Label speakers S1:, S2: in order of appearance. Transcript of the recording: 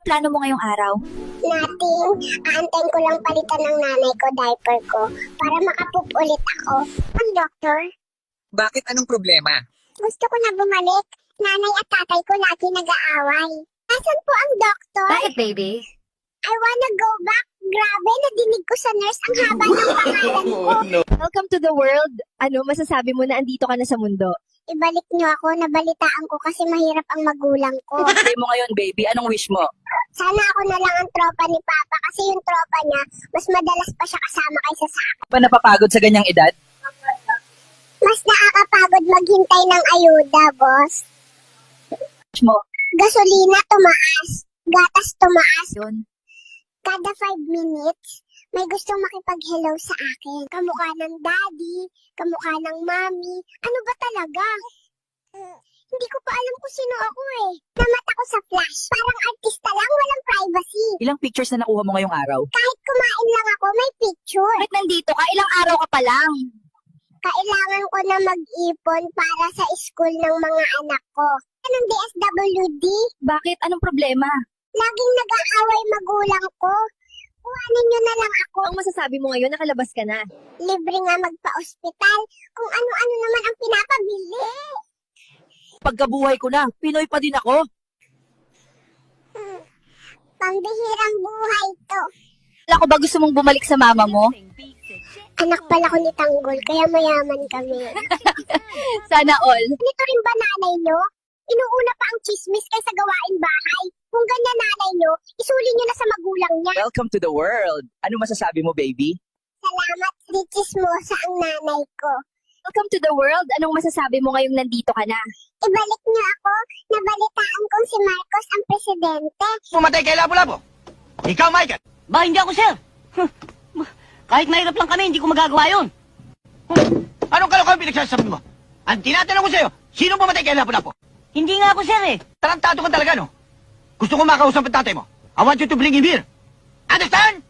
S1: plano mo ngayong araw?
S2: Nothing. Aantayin ko lang palitan ng nanay ko diaper ko para makapoop ulit ako. Ang doktor,
S3: Bakit? Anong problema?
S2: gusto ko na bumalik. Nanay at tatay ko lagi nag-aaway. Nasaan po ang doktor?
S1: Bakit, baby?
S2: I wanna go back. Grabe, nadinig ko sa nurse ang haba ng pangalan ko.
S4: Welcome to the world. Ano, masasabi mo na andito ka na sa mundo?
S2: Ibalik niyo ako, nabalitaan ko kasi mahirap ang magulang ko.
S3: Birthday mo ngayon, baby. Anong wish mo?
S2: Sana ako na lang ang tropa ni Papa kasi yung tropa niya, mas madalas pa siya kasama kaysa sa akin.
S3: Pa napapagod sa ganyang edad?
S2: Mas nakakapagod maghintay ng ayuda, boss.
S3: Wish mo?
S2: Gasolina tumaas, gatas tumaas.
S1: Yun.
S2: Kada 5 minutes, may gustong makipag-hello sa akin. Kamukha ng daddy, kamukha ng mommy. Ano ba talaga? Hindi ko pa alam kung sino ako eh. Namat ako sa flash. Parang artista lang, walang privacy.
S3: Ilang pictures na nakuha mo ngayong araw?
S2: Kahit kumain lang ako, may picture.
S1: Bakit nandito ka? Ilang araw ka pa lang.
S2: Kailangan ko na mag-ipon para sa school ng mga anak ko. Anong DSWD?
S1: Bakit? Anong problema?
S2: Laging nag-aaway magulang ko. Kuhanin nyo na lang ako.
S4: Ang masasabi mo ngayon, nakalabas ka na.
S2: Libre nga magpa-ospital. Kung ano-ano naman ang pinapabili.
S3: Pagkabuhay ko na, Pinoy pa din ako.
S2: Pambihirang buhay to.
S1: Wala ko ba gusto mong bumalik sa mama mo?
S2: Anak pala ko ni Tanggol, kaya mayaman kami.
S1: Sana all.
S2: Nito rin ba nanay nyo? Inuuna pa ang chismis kaysa gawain bahay. Kung ganyan nanay nyo, isuli nyo na sa magulang niya.
S3: Welcome to the world. Ano masasabi mo, baby?
S2: Salamat, di chismosa ang nanay ko.
S4: Welcome to the world. Anong masasabi mo ngayong nandito ka na?
S2: Ibalik niyo ako, nabalitaan kong si Marcos ang presidente.
S5: Pumatay kay Lapu-Lapu. Ikaw, Michael.
S6: Ba, hindi ako, sir. Kahit mahirap lang kami, hindi ko magagawa yun.
S5: Anong kalokohan pinagsasabi mo? Ang tinatanong ko sa'yo, sino pumatay kay Lapu-Lapu?
S6: Hindi nga ako, sir, eh.
S5: Tarantado ka talaga, no? Gusto ko makausap ang tatay mo. I want you to bring him here. Understand?